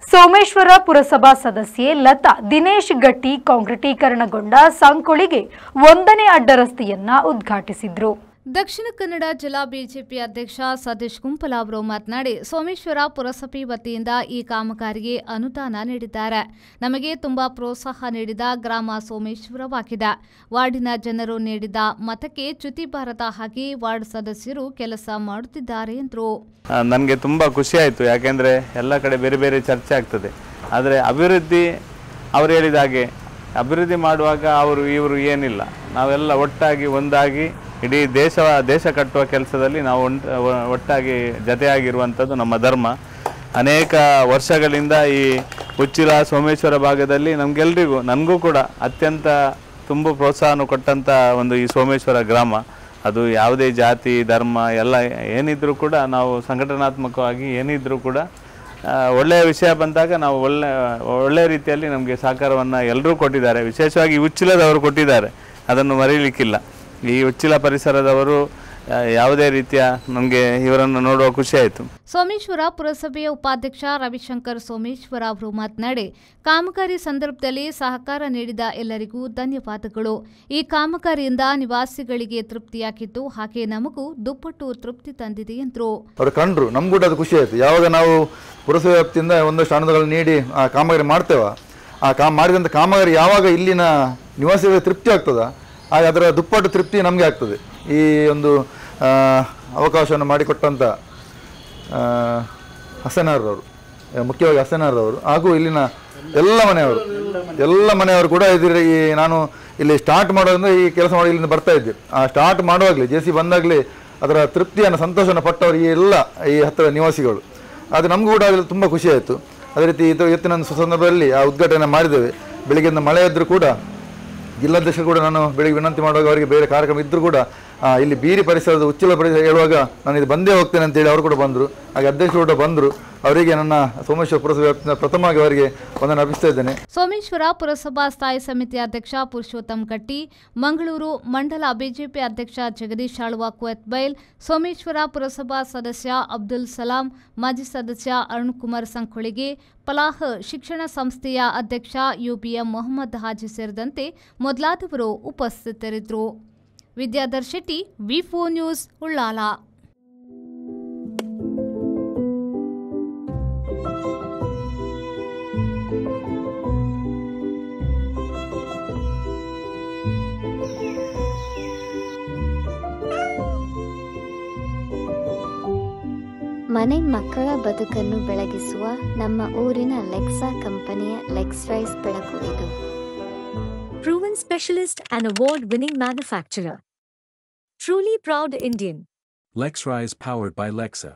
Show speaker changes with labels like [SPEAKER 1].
[SPEAKER 1] ಸೋಮೇಶ್ವರ ಪುರಸಭಾ ಸದಸ್ಯೆ ಲತಾ ದಿನೇಶ್ ಗಟ್ಟಿ ಕಾಂಕ್ರೀಟೀಕರಣಗೊಂಡ ಸಂಕೊಳಿಗೆ 1ನೇ ಅಡ್ಡರಸ್ತೆಯನ್ನ ಉದ್ಘಾಟಿಸಿದರು.
[SPEAKER 2] ದಕ್ಷಿಣ ಕನ್ನಡ ಜಿಲ್ಲಾ ಬಿಜೆಪಿ ಅಧ್ಯಕ್ಷ ಸತೀಶ್ ಕುಂಪಲ ಅವರು ಮಾತನಾಡಿ, ಸೋಮೇಶ್ವರ ಪುರಸಭೆ ವತಿಯಿಂದ ಈ ಕಾಮಗಾರಿಗೆ ಅನುದಾನ ನೀಡಿದ್ದಾರೆ. ನಮಗೆ ತುಂಬಾ ಪ್ರೋತ್ಸಾಹ ನೀಡಿದ ಗ್ರಾಮ ಸೋಮೇಶ್ವರವಾಗಿದೆ. ವಾರ್ಡಿನ ಜನರು ನೀಡಿದ ಮತಕ್ಕೆ ಚ್ಯುತಿ ಬಾರದ ಹಾಗೆ ವಾರ್ಡ್ ಸದಸ್ಯರು ಕೆಲಸ ಮಾಡುತ್ತಿದ್ದಾರೆ ಎಂದರು.
[SPEAKER 3] ನನಗೆ ತುಂಬಾ ಖುಷಿ ಆಯಿತು. ಯಾಕೆಂದರೆ ಎಲ್ಲ ಕಡೆ ಬೇರೆ ಬೇರೆ ಚರ್ಚೆ ಆಗ್ತದೆ. ಆದರೆ ಅಭಿವೃದ್ಧಿ ಅವರು ಹೇಳಿದ ಹಾಗೆ ಅಭಿವೃದ್ಧಿ ಮಾಡುವಾಗ ಅವರು ಇವರು ಏನಿಲ್ಲ, ನಾವೆಲ್ಲ ಒಟ್ಟಾಗಿ ಒಂದಾಗಿ ಇಡೀ ದೇಶ ಕಟ್ಟುವ ಕೆಲಸದಲ್ಲಿ ನಾವು ಒಟ್ಟಾಗಿ ಜತೆಯಾಗಿರುವಂಥದ್ದು ನಮ್ಮ ಧರ್ಮ. ಅನೇಕ ವರ್ಷಗಳಿಂದ ಈ ಉಚ್ಚಿಲ ಸೋಮೇಶ್ವರ ಭಾಗದಲ್ಲಿ ನಮಗೆಲ್ಲರಿಗೂ ನನಗೂ ಕೂಡ ಅತ್ಯಂತ ತುಂಬ ಪ್ರೋತ್ಸಾಹನ ಕೊಟ್ಟಂಥ ಒಂದು ಈ ಸೋಮೇಶ್ವರ ಗ್ರಾಮ. ಅದು ಯಾವುದೇ ಜಾತಿ ಧರ್ಮ ಎಲ್ಲ ಏನಿದ್ರೂ ಕೂಡ ನಾವು ಸಂಘಟನಾತ್ಮಕವಾಗಿ ಏನಿದ್ರೂ ಕೂಡ ಒಳ್ಳೆಯ ವಿಷಯ ಬಂದಾಗ ನಾವು ಒಳ್ಳೆಯ ರೀತಿಯಲ್ಲಿ ನಮಗೆ ಸಹಕಾರವನ್ನು ಎಲ್ಲರೂ ಕೊಟ್ಟಿದ್ದಾರೆ. ವಿಶೇಷವಾಗಿ ಉಚ್ಚಿಲದವರು ಕೊಟ್ಟಿದ್ದಾರೆ, ಅದನ್ನು ಮರೀಲಿಕ್ಕಿಲ್ಲ. ಈ ಉಚ್ಚಿಲ ಪರಿಸರದವರು ಯಾವುದೇ ರೀತಿಯ ನಮಗೆ ಇವರನ್ನು ನೋಡುವ ಖುಷಿ ಆಯಿತು.
[SPEAKER 2] ಸೋಮೇಶ್ವರ ಪುರಸಭೆಯ ಉಪಾಧ್ಯಕ್ಷ ರವಿಶಂಕರ್ ಸೋಮೇಶ್ವರ ಅವರು ಮಾತನಾಡಿ, ಕಾಮಗಾರಿ ಸಂದರ್ಭದಲ್ಲಿ ಸಹಕಾರ ನೀಡಿದ ಎಲ್ಲರಿಗೂ ಧನ್ಯವಾದಗಳು. ಈ ಕಾಮಗಾರಿಯಿಂದ ನಿವಾಸಿಗಳಿಗೆ ತೃಪ್ತಿಯಾಗಿದ್ದು, ಹಾಗೆ ನಮಗೂ ದುಪ್ಪಟ್ಟು ತೃಪ್ತಿ ತಂದಿದೆ ಎಂದರು.
[SPEAKER 4] ಅವರು ಕಂಡ್ರು, ನಮ್ಗೂ ಕೂಡ ಅದು ಖುಷಿ ಆಯಿತು. ಯಾವಾಗ ನಾವು ಪುರಸಭೆ ವ್ಯಾಪ್ತಿಯಿಂದ ಒಂದಷ್ಟು ಅನುದಾನಗಳನ್ನು ನೀಡಿ ಆ ಕಾಮಗಾರಿ ಮಾಡ್ತೇವೆ, ಮಾಡಿದಂಥ ಕಾಮಗಾರಿ ಯಾವಾಗ ಇಲ್ಲಿನ ನಿವಾಸಿಗಳಿಗೆ ತೃಪ್ತಿ ಆಗ್ತದ, ಆಗ ಅದರ ದುಪ್ಪಟ್ಟು ತೃಪ್ತಿ ನಮಗೆ ಆಗ್ತದೆ. ಈ ಒಂದು ಅವಕಾಶವನ್ನು ಮಾಡಿಕೊಟ್ಟಂಥ ಹಸನಾರವರು, ಮುಖ್ಯವಾಗಿ ಹಸನಾರವರು ಹಾಗೂ ಇಲ್ಲಿನ ಎಲ್ಲ ಮನೆಯವರು ಕೂಡ ಇದ್ರೆ ನಾನು ಇಲ್ಲಿ ಸ್ಟಾರ್ಟ್ ಮಾಡೋದ್ರಿಂದ ಈ ಕೆಲಸ ಮಾಡಿ ಇಲ್ಲಿಂದ ಬರ್ತಾ ಇದ್ದೆ. ಆ ಸ್ಟಾರ್ಟ್ ಮಾಡುವಾಗಲೇ ಜೆ.ಸಿ ಬಂದಾಗಲೇ ಅದರ ತೃಪ್ತಿಯನ್ನು ಸಂತೋಷವನ್ನು ಪಟ್ಟವರು ಈ ಹತ್ತಿರ ನಿವಾಸಿಗಳು. ಅದು ನಮಗೂ ಕೂಡ ಅದರಲ್ಲಿ ತುಂಬ ಖುಷಿ ಆಯಿತು. ಅದೇ ರೀತಿ ಇವತ್ತಿನ ಸಂದರ್ಭದಲ್ಲಿ ಆ ಉದ್ಘಾಟನೆ ಮಾಡಿದ್ದೇವೆ. ಬೆಳಿಗ್ಗೆಯಿಂದ ಮಳೆ ಇದ್ದರೂ ಕೂಡ ಜಿಲ್ಲಾಧ್ಯಕ್ಷರು ಕೂಡ ನಾನು ಬೆಳಿಗ್ಗೆ ವಿನಂತಿ ಮಾಡುವಾಗ ಅವರಿಗೆ ಬೇರೆ ಕಾರ್ಯಕ್ರಮ ಇದ್ದರೂ ಕೂಡ ಇಲ್ಲಿ ಬೀರಿ ಪರಿಸರದ ಉಚ್ಚಿಲ ಪರಿಸರ ಹೇಳುವಾಗ ನಾನು ಇದು ಬಂದೇ ಹೋಗ್ತೇನೆ ಅಂತೇಳಿ ಅವರು ಕೂಡ ಬಂದರು. ಹಾಗೆ ಅಧ್ಯಕ್ಷರು ಕೂಡ ಬಂದರು. ಅವರಿಗೆ ನನ್ನ ಸೋಮೇಶ್ವರ ಪುರಸಭೆ ಪ್ರಥಮವಾಗಿ ಅವರಿಗೆ ವಂದನೆ ಅರ್ಪಿಸ್ತಾ ಇದ್ದೇನೆ.
[SPEAKER 2] ಸೋಮೇಶ್ವರ ಪುರಸಭಾ ಸ್ಥಾಯಿ ಸಮಿತಿ ಅಧ್ಯಕ್ಷ ಪುರುಷೋತ್ತಮ್ ಗಟ್ಟಿ, ಮಂಗಳೂರು ಮಂಡಲ ಬಿಜೆಪಿ ಅಧ್ಯಕ್ಷ ಜಗದೀಶ್ ಆಳ್ವ ಕುವೆತ್ಬೈಲ್, ಸೋಮೇಶ್ವರ ಪುರಸಭಾ ಸದಸ್ಯ ಅಬ್ದುಲ್ ಸಲಾಂ, ಮಾಜಿ ಸದಸ್ಯ ಅರುಣ್ ಕುಮಾರ್ ಸಂಕೊಳಿಗೆ, ಪಲಾಹ್ ಶಿಕ್ಷಣ ಸಂಸ್ಥೆಯ ಅಧ್ಯಕ್ಷ ಯುಬಿಎಂ ಮೊಹಮ್ಮದ್ ಹಾಜಿ ಸೇರಿದಂತೆ ಮೊದಲಾದವರು ಉಪಸ್ಥಿತರಿದ್ದರು. ವಿದ್ಯಾಧರ್ ಶೆಟ್ಟಿ, ವಿ4 ನ್ಯೂಸ್, ಉಳ್ಳಾಲ.
[SPEAKER 5] ಮನೆ ಮಕ್ಕಳ ಬದುಕನ್ನು ಬೆಳಗಿಸುವ ನಮ್ಮ ಊರಿನ ಲೆಕ್ಸಾ ಕಂಪನಿಯ ಲೆಕ್ಸ್ರೈಸ್ ಬೆಳಕು ಇದು.
[SPEAKER 6] Proven specialist and award-winning manufacturer. Truly proud Indian.
[SPEAKER 7] Lexrise powered by Lexa.